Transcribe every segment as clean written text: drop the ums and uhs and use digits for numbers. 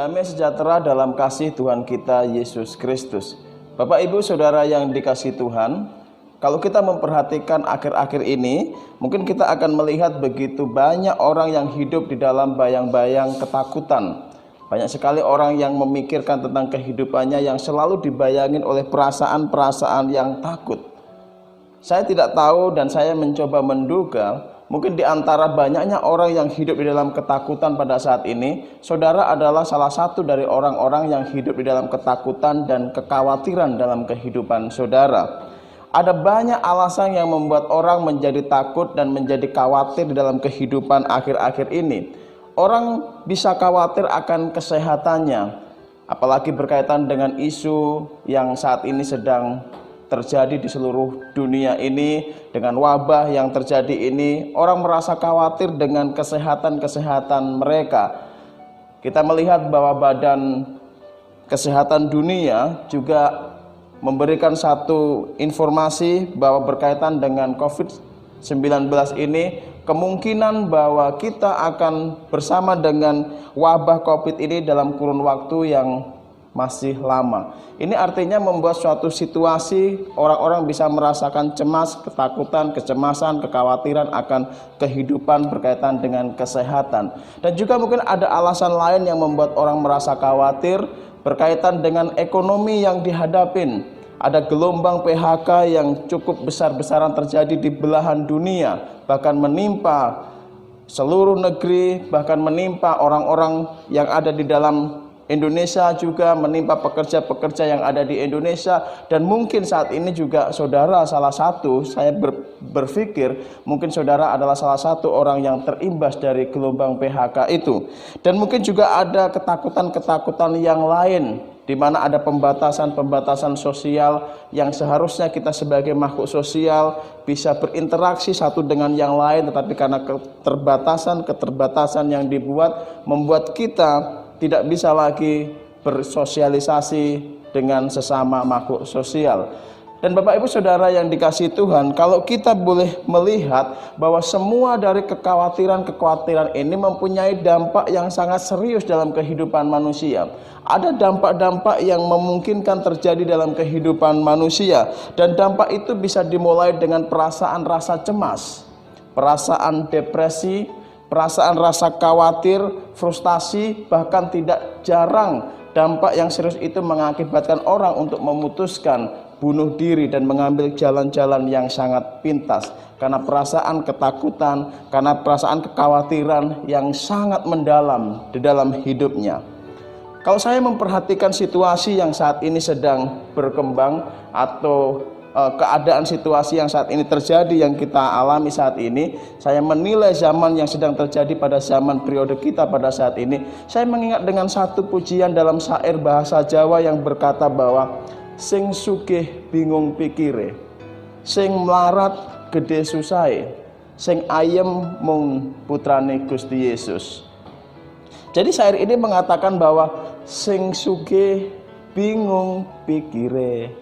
Damai sejahtera dalam kasih Tuhan kita Yesus Kristus. Bapak Ibu Saudara yang dikasihi Tuhan, kalau kita memperhatikan akhir-akhir ini, mungkin kita akan melihat begitu banyak orang yang hidup di dalam bayang-bayang ketakutan. Banyak sekali orang yang memikirkan tentang kehidupannya yang selalu dibayangin oleh perasaan-perasaan yang takut. Saya tidak tahu dan saya mencoba menduga, mungkin di antara banyaknya orang yang hidup di dalam ketakutan pada saat ini, saudara adalah salah satu dari orang-orang yang hidup di dalam ketakutan dan kekhawatiran dalam kehidupan saudara. Ada banyak alasan yang membuat orang menjadi takut dan menjadi khawatir di dalam kehidupan akhir-akhir ini. Orang bisa khawatir akan kesehatannya, apalagi berkaitan dengan isu yang saat ini sedang terjadi di seluruh dunia ini. Dengan wabah yang terjadi ini, orang merasa khawatir dengan kesehatan mereka. Kita melihat bahwa Badan Kesehatan Dunia juga memberikan satu informasi bahwa berkaitan dengan COVID-19 ini, kemungkinan bahwa kita akan bersama dengan wabah COVID ini dalam kurun waktu yang masih lama. Ini artinya membuat suatu situasi orang-orang bisa merasakan cemas, ketakutan, kecemasan, kekhawatiran akan kehidupan berkaitan dengan kesehatan. Dan juga mungkin ada alasan lain yang membuat orang merasa khawatir berkaitan dengan ekonomi yang dihadapin. Ada gelombang PHK yang cukup besar-besaran terjadi di belahan dunia, bahkan menimpa seluruh negeri, bahkan menimpa orang-orang yang ada di dalam Indonesia, juga menimpa pekerja-pekerja yang ada di Indonesia. Dan mungkin saat ini juga saudara salah satu, saya berpikir mungkin saudara adalah salah satu orang yang terimbas dari gelombang PHK itu. Dan mungkin juga ada ketakutan-ketakutan yang lain, di mana ada pembatasan-pembatasan sosial yang seharusnya kita sebagai makhluk sosial bisa berinteraksi satu dengan yang lain, tetapi karena keterbatasan yang dibuat, membuat kita tidak bisa lagi bersosialisasi dengan sesama makhluk sosial. Dan Bapak Ibu Saudara yang dikasihi Tuhan, kalau kita boleh melihat bahwa semua dari kekhawatiran ini mempunyai dampak yang sangat serius dalam kehidupan manusia. Ada dampak-dampak yang memungkinkan terjadi dalam kehidupan manusia, dan dampak itu bisa dimulai dengan perasaan rasa cemas, perasaan depresi, perasaan rasa khawatir, frustasi, bahkan tidak jarang dampak yang serius itu mengakibatkan orang untuk memutuskan bunuh diri dan mengambil jalan-jalan yang sangat pintas karena perasaan ketakutan, karena perasaan kekhawatiran yang sangat mendalam di dalam hidupnya. Kalau saya memperhatikan situasi yang saat ini sedang berkembang, atau keadaan situasi yang saat ini terjadi, yang kita alami saat ini, saya menilai zaman yang sedang terjadi pada zaman periode kita pada saat ini. Saya mengingat dengan satu pujian dalam syair bahasa Jawa yang berkata bahwa sing sugih bingung pikire, sing melarat gede susahe, sing ayem mung putrane Gusti Yesus. Jadi syair ini mengatakan bahwa sing sugih bingung pikire,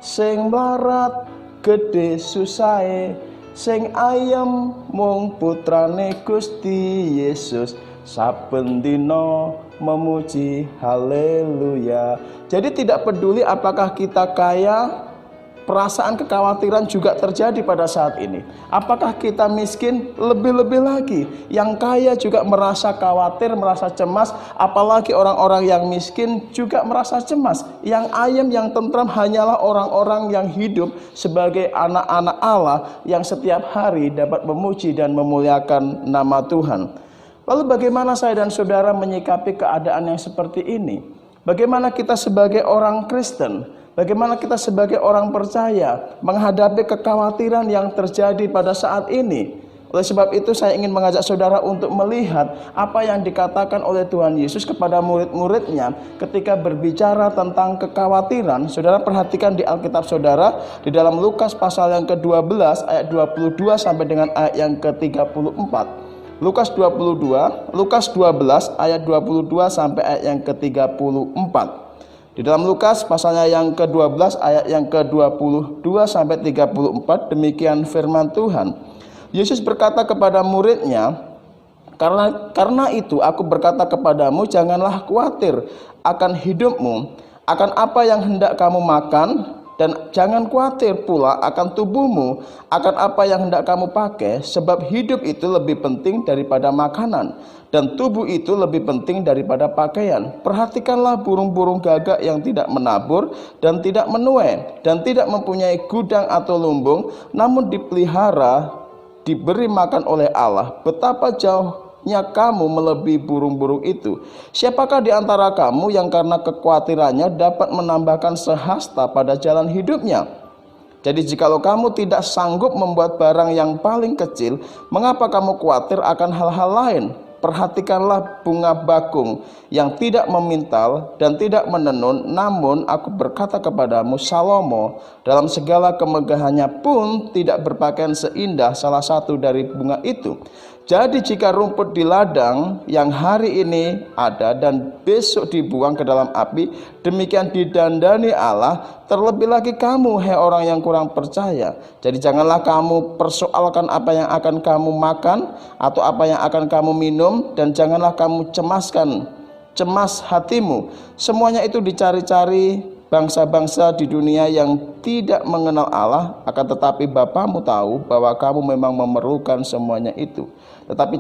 sing melarat gede susahe, sing ayem mung putrane Gusti Yesus, saben dina memuji haleluya. Jadi tidak peduli apakah kita kaya, perasaan kekhawatiran juga terjadi pada saat ini. Apakah kita miskin, lebih-lebih lagi yang kaya juga merasa khawatir, merasa cemas. Apalagi orang-orang yang miskin juga merasa cemas. Yang ayem, yang tentram hanyalah orang-orang yang hidup sebagai anak-anak Allah, yang setiap hari dapat memuji dan memuliakan nama Tuhan. Lalu bagaimana saya dan saudara menyikapi keadaan yang seperti ini? Bagaimana kita sebagai orang Kristen, bagaimana kita sebagai orang percaya menghadapi kekhawatiran yang terjadi pada saat ini? Oleh sebab itu saya ingin mengajak saudara untuk melihat apa yang dikatakan oleh Tuhan Yesus kepada murid-muridnya ketika berbicara tentang kekhawatiran. Saudara perhatikan di Alkitab saudara, di dalam Lukas pasal yang ke-12 ayat 22 sampai dengan ayat yang ke-34. Lukas 12 ayat 22 sampai ayat yang ke-34. Di dalam Lukas pasalnya yang ke-12 ayat yang ke-22 sampai 34, demikian firman Tuhan. Yesus berkata kepada muridnya, Karena itu aku berkata kepadamu, janganlah khawatir akan hidupmu, akan apa yang hendak kamu makan, dan jangan khawatir pula akan tubuhmu, akan apa yang hendak kamu pakai, sebab hidup itu lebih penting daripada makanan, dan tubuh itu lebih penting daripada pakaian. Perhatikanlah burung-burung gagak yang tidak menabur dan tidak menuai, dan tidak mempunyai gudang atau lumbung, namun dipelihara, diberi makan oleh Allah. Betapa jauhnya kamu melebihi burung-burung itu. Siapakah di antara kamu yang karena kekhawatirannya dapat menambahkan sehasta pada jalan hidupnya? Jadi jikalau kamu tidak sanggup membuat barang yang paling kecil, mengapa kamu khawatir akan hal-hal lain? Perhatikanlah bunga bakung yang tidak memintal dan tidak menenun, namun aku berkata kepadamu, Salomo dalam segala kemegahannya pun tidak berpakaian seindah salah satu dari bunga itu. Jadi jika rumput di ladang yang hari ini ada dan besok dibuang ke dalam api, demikian didandani Allah, terlebih lagi kamu, hai orang yang kurang percaya. Jadi janganlah kamu persoalkan apa yang akan kamu makan atau apa yang akan kamu minum, dan janganlah kamu cemas hatimu. Semuanya itu dicari-cari bangsa-bangsa di dunia yang tidak mengenal Allah, akan tetapi Bapamu tahu bahwa kamu memang memerlukan semuanya itu. Tetapi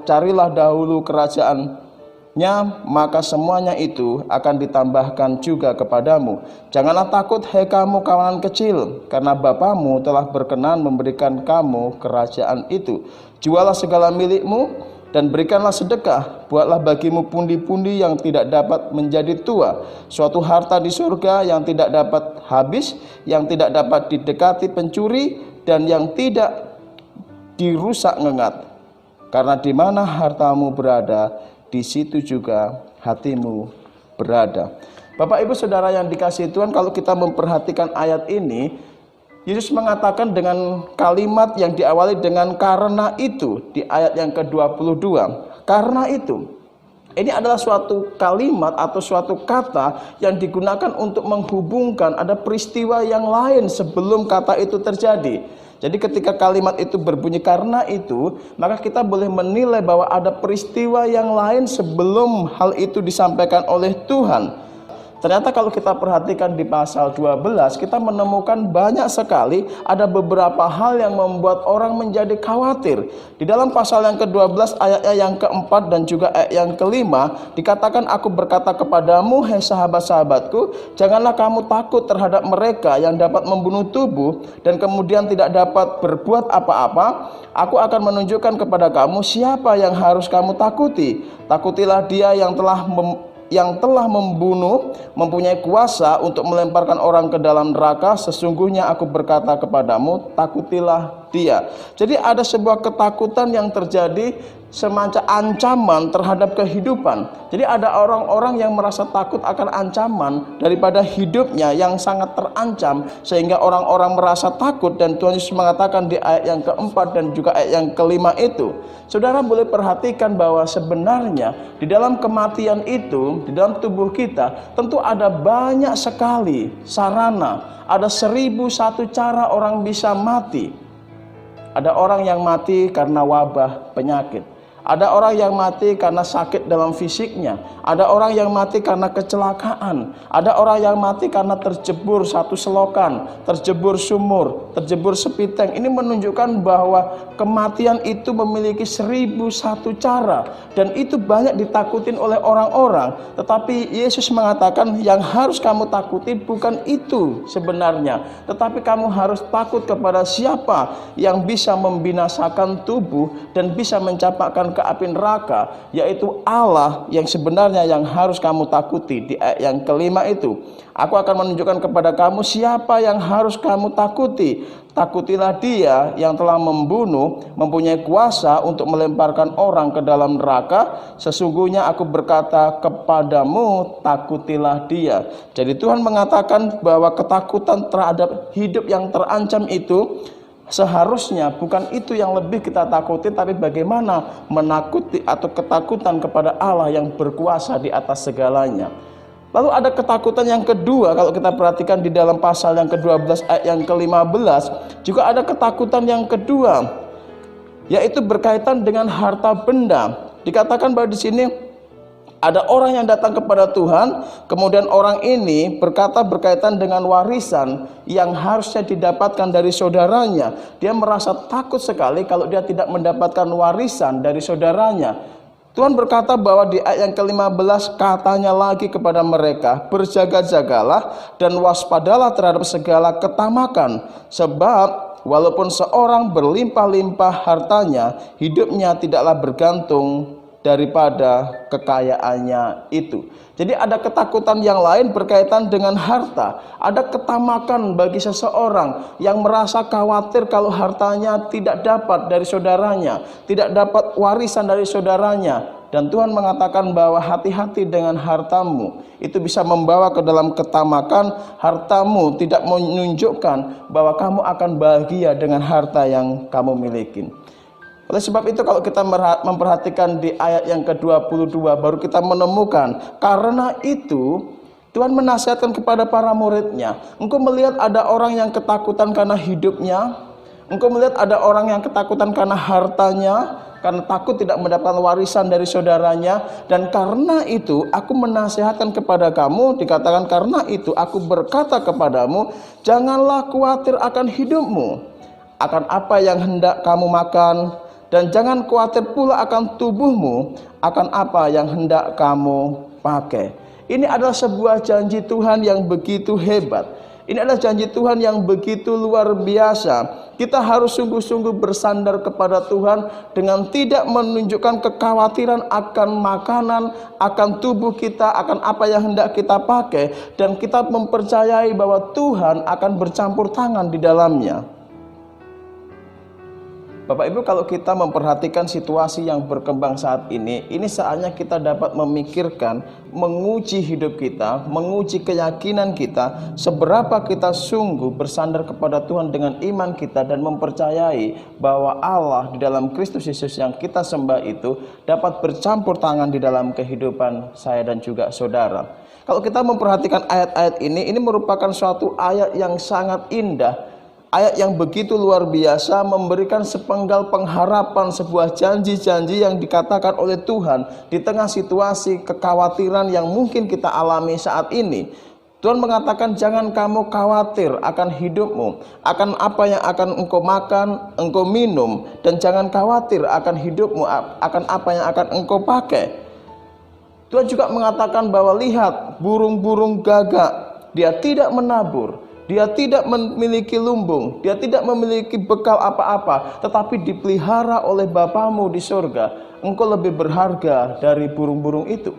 carilah dahulu kerajaannya, maka semuanya itu akan ditambahkan juga kepadamu. Janganlah takut, hai kamu kawanan kecil, karena Bapamu telah berkenan memberikan kamu kerajaan itu. Jualah segala milikmu dan berikanlah sedekah. Buatlah bagimu pundi-pundi yang tidak dapat menjadi tua, suatu harta di surga yang tidak dapat habis, yang tidak dapat didekati pencuri, dan yang tidak dirusak ngengat. Karena di mana hartamu berada, di situ juga hatimu berada. Bapak Ibu Saudara yang dikasihi Tuhan, kalau kita memperhatikan ayat ini, Yesus mengatakan dengan kalimat yang diawali dengan karena itu di ayat yang ke-22. Karena itu. Ini adalah suatu kalimat atau suatu kata yang digunakan untuk menghubungkan ada peristiwa yang lain sebelum kata itu terjadi. Jadi ketika kalimat itu berbunyi karena itu, maka kita boleh menilai bahwa ada peristiwa yang lain sebelum hal itu disampaikan oleh Tuhan. Ternyata kalau kita perhatikan di pasal 12, kita menemukan banyak sekali ada beberapa hal yang membuat orang menjadi khawatir. Di dalam pasal yang ke-12 ayatnya yang ke-4 dan juga ayat yang ke-5 dikatakan, aku berkata kepadamu, hai sahabat-sahabatku, janganlah kamu takut terhadap mereka yang dapat membunuh tubuh dan kemudian tidak dapat berbuat apa-apa. Aku akan menunjukkan kepada kamu siapa yang harus kamu takuti. Takutilah dia yang telah membunuh, mempunyai kuasa untuk melemparkan orang ke dalam neraka. Sesungguhnya aku berkata kepadamu, takutilah dia. Jadi ada sebuah ketakutan yang terjadi, semacam ancaman terhadap kehidupan. Jadi ada orang-orang yang merasa takut akan ancaman daripada hidupnya yang sangat terancam, sehingga orang-orang merasa takut. Dan Tuhan Yesus mengatakan di ayat yang keempat dan juga ayat yang kelima itu, saudara boleh perhatikan bahwa sebenarnya di dalam kematian itu, di dalam tubuh kita tentu ada banyak sekali sarana. Ada 1001 cara orang bisa mati. Ada orang yang mati karena wabah penyakit. Ada orang yang mati karena sakit dalam fisiknya. Ada orang yang mati karena kecelakaan. Ada orang yang mati karena terjebur satu selokan, terjebur sumur, terjebur sepiteng. Ini menunjukkan bahwa kematian itu memiliki 1001 cara. Dan itu banyak ditakutin oleh orang-orang. Tetapi Yesus mengatakan yang harus kamu takuti bukan itu sebenarnya. Tetapi kamu harus takut kepada siapa yang bisa membinasakan tubuh dan bisa mencampakkan ke api neraka, yaitu Allah yang sebenarnya yang harus kamu takuti. Di ayat yang kelima itu, aku akan menunjukkan kepada kamu siapa yang harus kamu takuti. Takutilah dia yang telah membunuh, mempunyai kuasa untuk melemparkan orang ke dalam neraka. Sesungguhnya aku berkata kepadamu, takutilah dia. Jadi Tuhan mengatakan bahwa ketakutan terhadap hidup yang terancam itu seharusnya bukan itu yang lebih kita takuti, tapi bagaimana menakuti atau ketakutan kepada Allah yang berkuasa di atas segalanya. Lalu ada ketakutan yang kedua, kalau kita perhatikan di dalam pasal yang ke-12 ayat yang ke-15, juga ada ketakutan yang kedua. yaitu berkaitan dengan harta benda. Dikatakan bahwa di sini ada orang yang datang kepada Tuhan, kemudian orang ini berkata berkaitan dengan warisan yang harusnya didapatkan dari saudaranya. Dia merasa takut sekali kalau dia tidak mendapatkan warisan dari saudaranya. Tuhan berkata bahwa di ayat yang ke-15 katanya lagi kepada mereka, berjaga-jagalah dan waspadalah terhadap segala ketamakan, sebab walaupun seorang berlimpah-limpah hartanya, hidupnya tidaklah bergantung daripada kekayaannya itu. Jadi ada ketakutan yang lain berkaitan dengan harta. Ada ketamakan bagi seseorang yang merasa khawatir kalau hartanya tidak dapat dari saudaranya, tidak dapat warisan dari saudaranya. Dan Tuhan mengatakan bahwa hati-hati dengan hartamu. Itu bisa membawa ke dalam ketamakan. Hartamu tidak menunjukkan bahwa kamu akan bahagia dengan harta yang kamu miliki. Oleh sebab itu kalau kita memperhatikan di ayat yang ke-22 baru kita menemukan, karena itu Tuhan menasihatkan kepada para muridnya, engkau melihat ada orang yang ketakutan karena hidupnya, engkau melihat ada orang yang ketakutan karena hartanya, karena takut tidak mendapatkan warisan dari saudaranya, dan karena itu aku menasihatkan kepada kamu, dikatakan karena itu aku berkata kepadamu, janganlah khawatir akan hidupmu, akan apa yang hendak kamu makan, dan jangan khawatir pula akan tubuhmu, akan apa yang hendak kamu pakai. Ini adalah sebuah janji Tuhan yang begitu hebat. Ini adalah janji Tuhan yang begitu luar biasa. Kita harus sungguh-sungguh bersandar kepada Tuhan dengan tidak menunjukkan kekhawatiran akan makanan, akan tubuh kita, akan apa yang hendak kita pakai. Dan kita mempercayai bahwa Tuhan akan bercampur tangan di dalamnya. Bapak Ibu, kalau kita memperhatikan situasi yang berkembang saat ini saatnya kita dapat memikirkan, menguji hidup kita, menguji keyakinan kita, seberapa kita sungguh bersandar kepada Tuhan dengan iman kita dan mempercayai bahwa Allah di dalam Kristus Yesus yang kita sembah itu dapat bercampur tangan di dalam kehidupan saya dan juga saudara. Kalau kita memperhatikan ayat-ayat ini merupakan suatu ayat yang sangat indah. Ayat yang begitu luar biasa memberikan sepenggal pengharapan, sebuah janji-janji yang dikatakan oleh Tuhan di tengah situasi kekhawatiran yang mungkin kita alami saat ini. Tuhan mengatakan jangan kamu khawatir akan hidupmu, akan apa yang akan engkau makan, engkau minum, dan jangan khawatir akan hidupmu, akan apa yang akan engkau pakai. Tuhan juga mengatakan bahwa lihat burung-burung gagak, dia tidak menabur, dia tidak memiliki lumbung, dia tidak memiliki bekal apa-apa, tetapi dipelihara oleh Bapamu di surga. Engkau lebih berharga dari burung-burung itu.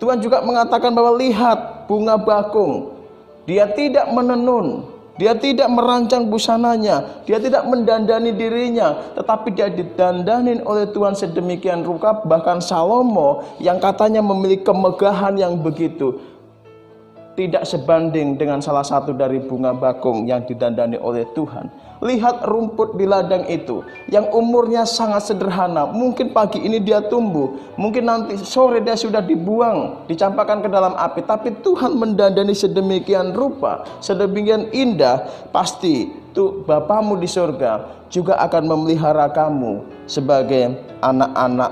Tuhan juga mengatakan bahwa lihat bunga bakung, dia tidak menenun, dia tidak merancang busananya, dia tidak mendandani dirinya, tetapi dia didandanin oleh Tuhan sedemikian rupa. Bahkan Salomo yang katanya memiliki kemegahan yang begitu, tidak sebanding dengan salah satu dari bunga bakung yang didandani oleh Tuhan. Lihat rumput di ladang itu yang umurnya sangat sederhana. Mungkin pagi ini dia tumbuh, mungkin nanti sore dia sudah dibuang, dicampakkan ke dalam api. Tapi Tuhan mendandani sedemikian rupa, sedemikian indah. Pasti itu Bapamu di surga juga akan memelihara kamu sebagai anak-anak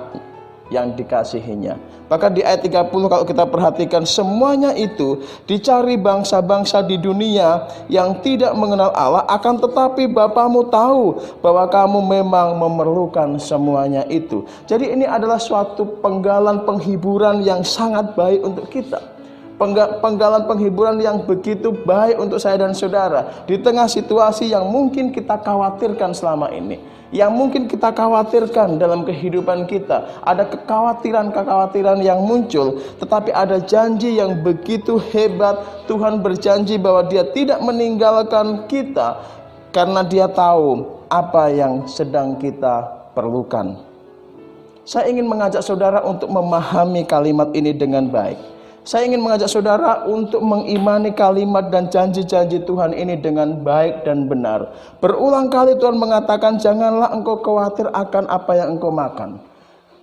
yang dikasihinya. Bahkan di ayat 30 kalau kita perhatikan, semuanya itu dicari bangsa-bangsa di dunia yang tidak mengenal Allah, akan tetapi Bapamu tahu bahwa kamu memang memerlukan semuanya itu. Jadi ini adalah suatu penggalan penghiburan yang sangat baik untuk kita. Penggalan penghiburan yang begitu baik untuk saya dan saudara di tengah situasi yang mungkin kita khawatirkan selama ini, yang mungkin kita khawatirkan dalam kehidupan kita. Ada kekhawatiran-kekhawatiran yang muncul, tetapi ada janji yang begitu hebat. Tuhan berjanji bahwa Dia tidak meninggalkan kita karena Dia tahu apa yang sedang kita perlukan. Saya ingin mengajak saudara untuk memahami kalimat ini dengan baik. Saya ingin mengajak saudara untuk mengimani kalimat dan janji-janji Tuhan ini dengan baik dan benar. Berulang kali Tuhan mengatakan, janganlah engkau khawatir akan apa yang engkau makan.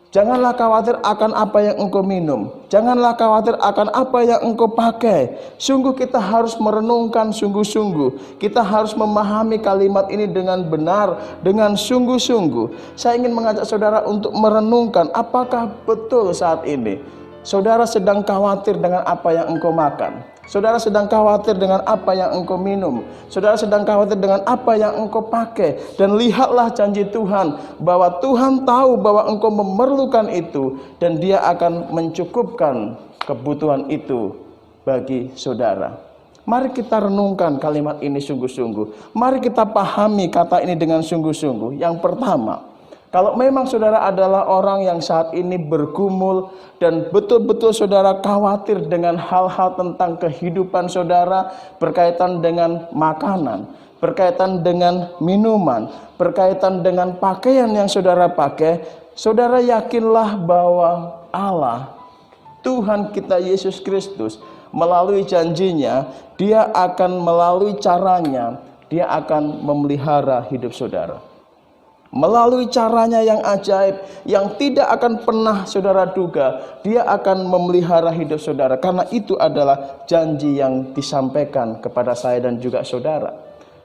Janganlah khawatir akan apa yang engkau minum. Janganlah khawatir akan apa yang engkau pakai. Sungguh kita harus merenungkan sungguh-sungguh. Kita harus memahami kalimat ini dengan benar, dengan sungguh-sungguh. Saya ingin mengajak saudara untuk merenungkan apakah betul saat ini saudara sedang khawatir dengan apa yang engkau makan. Saudara sedang khawatir dengan apa yang engkau minum. Saudara sedang khawatir dengan apa yang engkau pakai. Dan lihatlah janji Tuhan bahwa Tuhan tahu bahwa engkau memerlukan itu, dan Dia akan mencukupkan kebutuhan itu bagi saudara. Mari kita renungkan kalimat ini sungguh-sungguh. Mari kita pahami kata ini dengan sungguh-sungguh. Yang pertama, kalau memang saudara adalah orang yang saat ini bergumul dan betul-betul saudara khawatir dengan hal-hal tentang kehidupan saudara berkaitan dengan makanan, berkaitan dengan minuman, berkaitan dengan pakaian yang saudara pakai, saudara yakinlah bahwa Allah, Tuhan kita Yesus Kristus, melalui janjinya, Dia akan melalui caranya, Dia akan memelihara hidup saudara. Melalui caranya yang ajaib, yang tidak akan pernah saudara duga, Dia akan memelihara hidup saudara. Karena itu adalah janji yang disampaikan kepada saya dan juga saudara.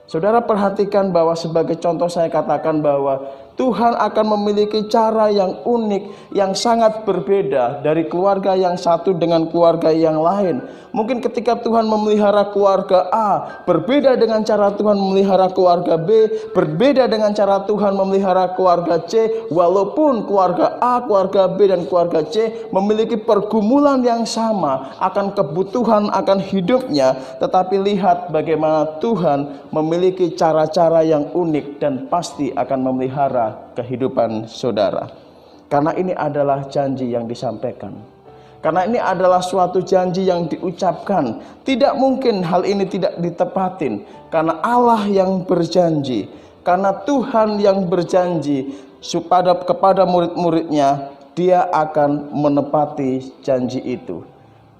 Saudara perhatikan bahwa sebagai contoh saya katakan bahwa Tuhan akan memiliki cara yang unik, yang sangat berbeda dari keluarga yang satu dengan keluarga yang lain. Mungkin ketika Tuhan memelihara keluarga A, berbeda dengan cara Tuhan memelihara keluarga B, berbeda dengan cara Tuhan memelihara keluarga C, walaupun keluarga A, keluarga B, dan keluarga C memiliki pergumulan yang sama akan kebutuhan, akan hidupnya, tetapi lihat bagaimana Tuhan memiliki cara-cara yang unik dan pasti akan memelihara kehidupan saudara. Karena ini adalah janji yang disampaikan. Karena ini adalah suatu janji yang diucapkan. Tidak mungkin hal ini tidak ditepatin. Karena Allah yang berjanji. Karena Tuhan yang berjanji kepada murid-muridnya, Dia akan menepati janji itu.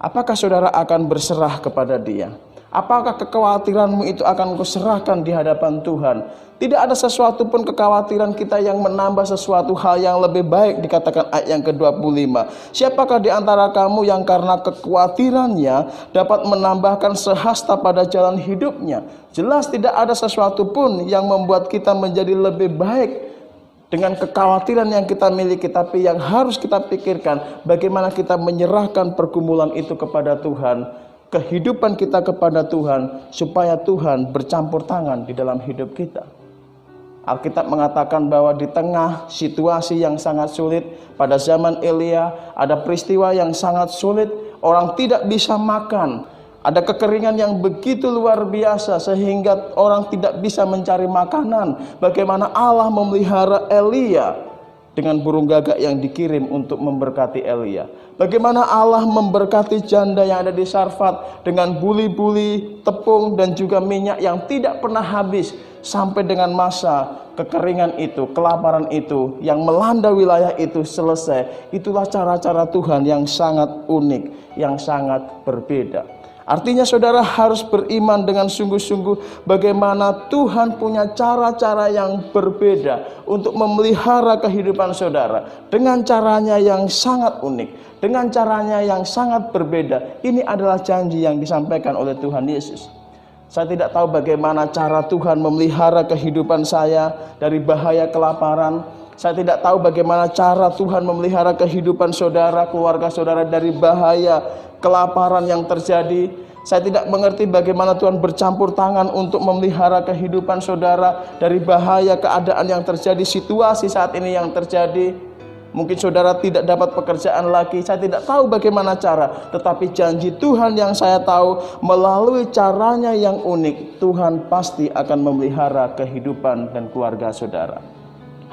Apakah saudara akan berserah kepada Dia? Apakah kekhawatiranmu itu akan kau serahkan di hadapan Tuhan? Tidak ada sesuatu pun kekhawatiran kita yang menambah sesuatu hal yang lebih baik, dikatakan ayat yang ke-25. Siapakah di antara kamu yang karena kekhawatirannya dapat menambahkan sehasta pada jalan hidupnya? Jelas tidak ada sesuatu pun yang membuat kita menjadi lebih baik dengan kekhawatiran yang kita miliki. Tapi yang harus kita pikirkan, bagaimana kita menyerahkan pergumulan itu kepada Tuhan, kehidupan kita kepada Tuhan, supaya Tuhan bercampur tangan di dalam hidup kita. Alkitab mengatakan bahwa di tengah situasi yang sangat sulit, pada zaman Elia ada peristiwa yang sangat sulit, orang tidak bisa makan, ada kekeringan yang begitu luar biasa sehingga orang tidak bisa mencari makanan. Bagaimana Allah memelihara Elia dengan burung gagak yang dikirim untuk memberkati Elia. Bagaimana Allah memberkati janda yang ada di Sarfat dengan buli-buli tepung dan juga minyak yang tidak pernah habis sampai dengan masa kekeringan itu, kelaparan itu yang melanda wilayah itu selesai. Itulah cara-cara Tuhan yang sangat unik, yang sangat berbeda. Artinya saudara harus beriman dengan sungguh-sungguh bagaimana Tuhan punya cara-cara yang berbeda untuk memelihara kehidupan saudara. Dengan caranya yang sangat unik, dengan caranya yang sangat berbeda. Ini adalah janji yang disampaikan oleh Tuhan Yesus. Saya tidak tahu bagaimana cara Tuhan memelihara kehidupan saya dari bahaya kelaparan. Saya tidak tahu bagaimana cara Tuhan memelihara kehidupan saudara, keluarga saudara dari bahaya kelaparan yang terjadi. Saya tidak mengerti bagaimana Tuhan bercampur tangan untuk memelihara kehidupan saudara dari bahaya keadaan yang terjadi, situasi saat ini yang terjadi. Mungkin saudara tidak dapat pekerjaan lagi, saya tidak tahu bagaimana cara. Tetapi janji Tuhan yang saya tahu, melalui caranya yang unik, Tuhan pasti akan memelihara kehidupan dan keluarga saudara.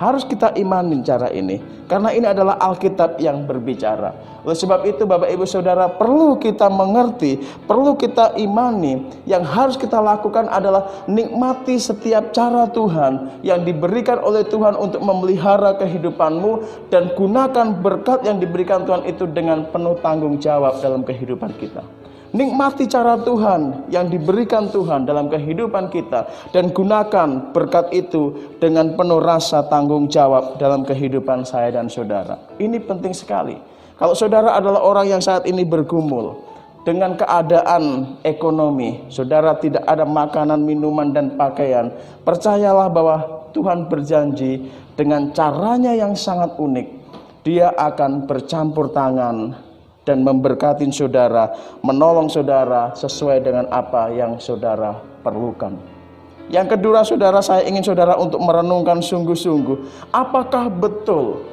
Harus kita imanin cara ini, karena ini adalah Alkitab yang berbicara. Oleh sebab itu Bapak Ibu Saudara, perlu kita mengerti, perlu kita imani. Yang harus kita lakukan adalah nikmati setiap cara Tuhan yang diberikan oleh Tuhan untuk memelihara kehidupanmu, dan gunakan berkat yang diberikan Tuhan itu dengan penuh tanggung jawab dalam kehidupan kita. Nikmati cara Tuhan yang diberikan Tuhan dalam kehidupan kita, dan gunakan berkat itu dengan penuh rasa tanggung jawab dalam kehidupan saya dan saudara. Ini penting sekali. Kalau saudara adalah orang yang saat ini bergumul dengan keadaan ekonomi, saudara tidak ada makanan, minuman, dan pakaian, percayalah bahwa Tuhan berjanji dengan caranya yang sangat unik, Dia akan bercampur tangan dan memberkati saudara, menolong saudara sesuai dengan apa yang saudara perlukan. Yang kedua, saudara, saya ingin saudara untuk merenungkan sungguh-sungguh, apakah betul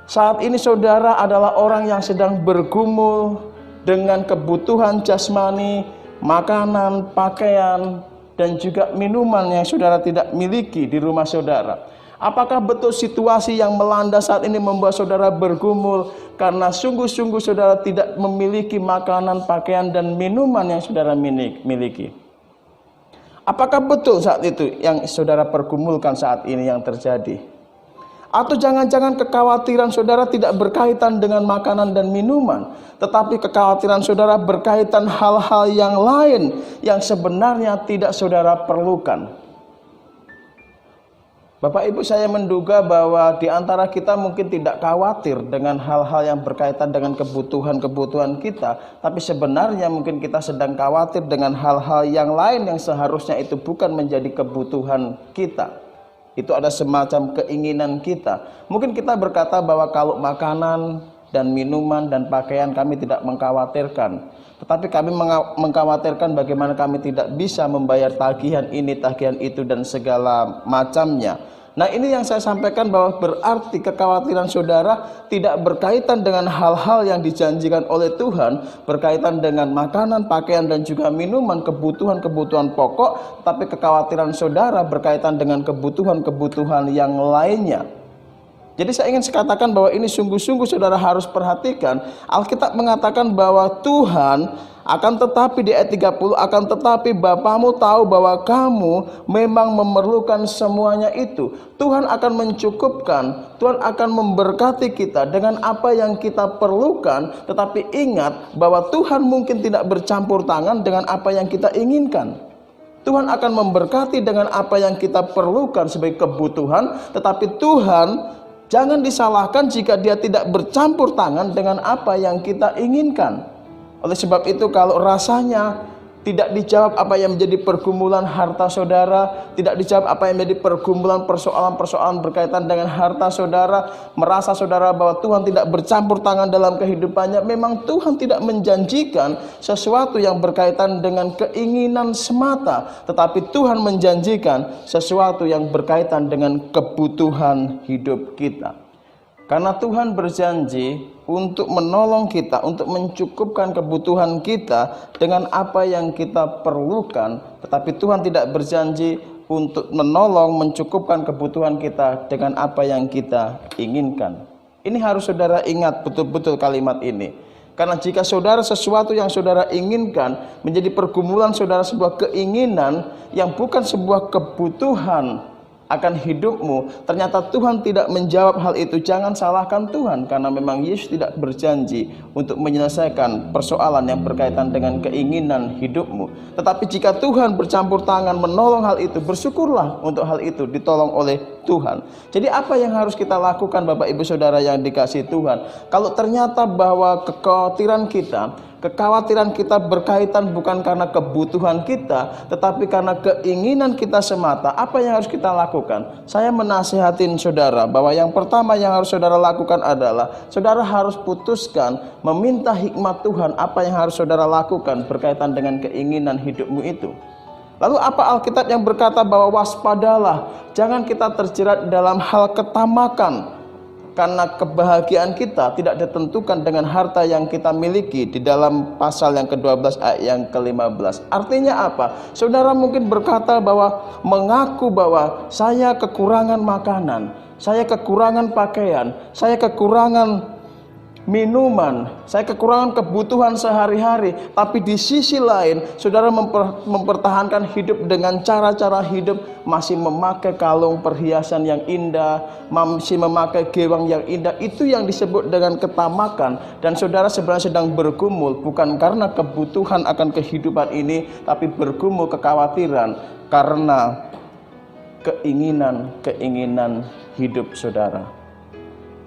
saat ini saudara adalah orang yang sedang bergumul dengan kebutuhan jasmani, makanan, pakaian, dan juga minuman yang saudara tidak miliki di rumah saudara? Apakah betul situasi yang melanda saat ini membuat saudara bergumul karena sungguh-sungguh saudara tidak memiliki makanan, pakaian, dan minuman yang saudara miliki? Apakah betul saat itu yang saudara pergumulkan saat ini yang terjadi? Atau jangan-jangan kekhawatiran saudara tidak berkaitan dengan makanan dan minuman, tetapi kekhawatiran saudara berkaitan hal-hal yang lain yang sebenarnya tidak saudara perlukan? Bapak Ibu, saya menduga bahwa di antara kita mungkin tidak khawatir dengan hal-hal yang berkaitan dengan kebutuhan-kebutuhan kita, tapi sebenarnya mungkin kita sedang khawatir dengan hal-hal yang lain yang seharusnya itu bukan menjadi kebutuhan kita. Itu ada semacam keinginan kita. Mungkin kita berkata bahwa kalau makanan dan minuman dan pakaian kami tidak mengkhawatirkan, tetapi kami mengkhawatirkan bagaimana kami tidak bisa membayar tagihan ini, tagihan itu, dan segala macamnya. Nah, ini yang saya sampaikan bahwa berarti kekhawatiran saudara tidak berkaitan dengan hal-hal yang dijanjikan oleh Tuhan, berkaitan dengan makanan, pakaian, dan juga minuman, kebutuhan-kebutuhan pokok, tapi kekhawatiran saudara berkaitan dengan kebutuhan-kebutuhan yang lainnya. Jadi saya ingin katakan bahwa ini sungguh-sungguh saudara harus perhatikan. Alkitab mengatakan bahwa Tuhan akan tetapi di ayat 30, akan tetapi Bapamu tahu bahwa kamu memang memerlukan semuanya itu. Tuhan akan mencukupkan, Tuhan akan memberkati kita dengan apa yang kita perlukan. Tetapi ingat bahwa Tuhan mungkin tidak bercampur tangan dengan apa yang kita inginkan. Tuhan akan memberkati dengan apa yang kita perlukan sebagai kebutuhan, tetapi Tuhan jangan disalahkan jika Dia tidak bercampur tangan dengan apa yang kita inginkan. Oleh sebab itu, kalau rasanya tidak dijawab apa yang menjadi pergumulan harta saudara, tidak dijawab apa yang menjadi pergumulan persoalan-persoalan berkaitan dengan harta saudara, merasa saudara bahwa Tuhan tidak bercampur tangan dalam kehidupannya, memang Tuhan tidak menjanjikan sesuatu yang berkaitan dengan keinginan semata, tetapi Tuhan menjanjikan sesuatu yang berkaitan dengan kebutuhan hidup kita. Karena Tuhan berjanji untuk menolong kita, untuk mencukupkan kebutuhan kita dengan apa yang kita perlukan, tetapi Tuhan tidak berjanji untuk menolong, mencukupkan kebutuhan kita dengan apa yang kita inginkan. Ini harus saudara ingat betul-betul kalimat ini. Karena jika saudara sesuatu yang saudara inginkan menjadi pergumulan saudara, sebuah keinginan yang bukan sebuah kebutuhan akan hidupmu, ternyata Tuhan tidak menjawab hal itu, jangan salahkan Tuhan, karena memang Yesus tidak berjanji untuk menyelesaikan persoalan yang berkaitan dengan keinginan hidupmu. Tetapi jika Tuhan bercampur tangan menolong hal itu, bersyukurlah untuk hal itu ditolong oleh Tuhan. Jadi apa yang harus kita lakukan Bapak Ibu Saudara yang dikasihi Tuhan? Kalau ternyata bahwa kekhawatiran kita berkaitan bukan karena kebutuhan kita, tetapi karena keinginan kita semata, apa yang harus kita lakukan? Saya menasihatin saudara bahwa yang pertama yang harus saudara lakukan adalah saudara harus putuskan meminta hikmat Tuhan apa yang harus saudara lakukan berkaitan dengan keinginan hidupmu itu. Lalu apa Alkitab yang berkata bahwa waspadalah, jangan kita terjerat dalam hal ketamakan, karena kebahagiaan kita tidak ditentukan dengan harta yang kita miliki, di dalam pasal yang ke-12 ayat yang ke-15. Artinya apa? Saudara mungkin berkata bahwa mengaku bahwa saya kekurangan makanan, saya kekurangan pakaian, saya kekurangan minuman, saya kekurangan kebutuhan sehari-hari, tapi di sisi lain saudara mempertahankan hidup dengan cara-cara hidup, masih memakai kalung perhiasan yang indah, masih memakai gewang yang indah, itu yang disebut dengan ketamakan. Dan saudara sebenarnya sedang bergumul bukan karena kebutuhan akan kehidupan ini, tapi bergumul kekhawatiran karena keinginan hidup saudara.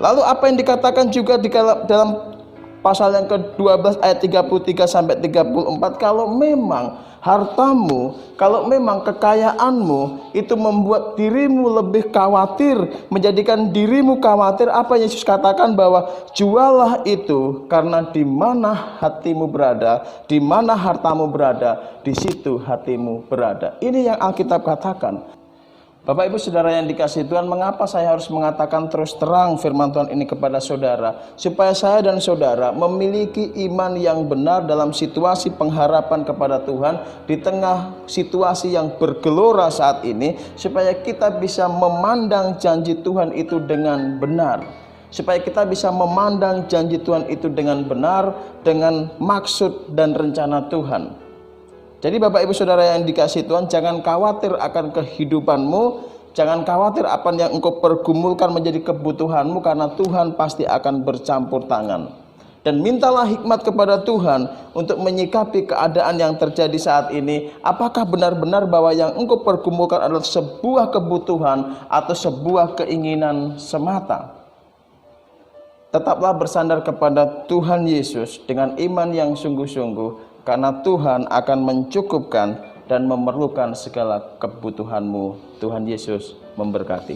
Lalu apa yang dikatakan juga dalam pasal yang ke-12 ayat 33 sampai 34, kalau memang hartamu, kalau memang kekayaanmu itu membuat dirimu lebih khawatir, menjadikan dirimu khawatir, apa yang Yesus katakan bahwa jualah itu, karena di mana hatimu berada, di mana hartamu berada, di situ hatimu berada. Ini yang Alkitab katakan. Bapak Ibu Saudara yang dikasihi Tuhan, mengapa saya harus mengatakan terus terang firman Tuhan ini kepada saudara? Supaya saya dan saudara memiliki iman yang benar dalam situasi pengharapan kepada Tuhan, di tengah situasi yang bergelora saat ini, supaya kita bisa memandang janji Tuhan itu dengan benar. Supaya kita bisa memandang janji Tuhan itu dengan benar, dengan maksud dan rencana Tuhan. Jadi Bapak Ibu Saudara yang dikasihi Tuhan, jangan khawatir akan kehidupanmu, jangan khawatir apa yang engkau pergumulkan menjadi kebutuhanmu, karena Tuhan pasti akan bercampur tangan. Dan mintalah hikmat kepada Tuhan untuk menyikapi keadaan yang terjadi saat ini. Apakah benar-benar bahwa yang engkau pergumulkan adalah sebuah kebutuhan atau sebuah keinginan semata? Tetaplah bersandar kepada Tuhan Yesus dengan iman yang sungguh-sungguh, karena Tuhan akan mencukupkan dan memerlukan segala kebutuhanmu. Tuhan Yesus memberkati.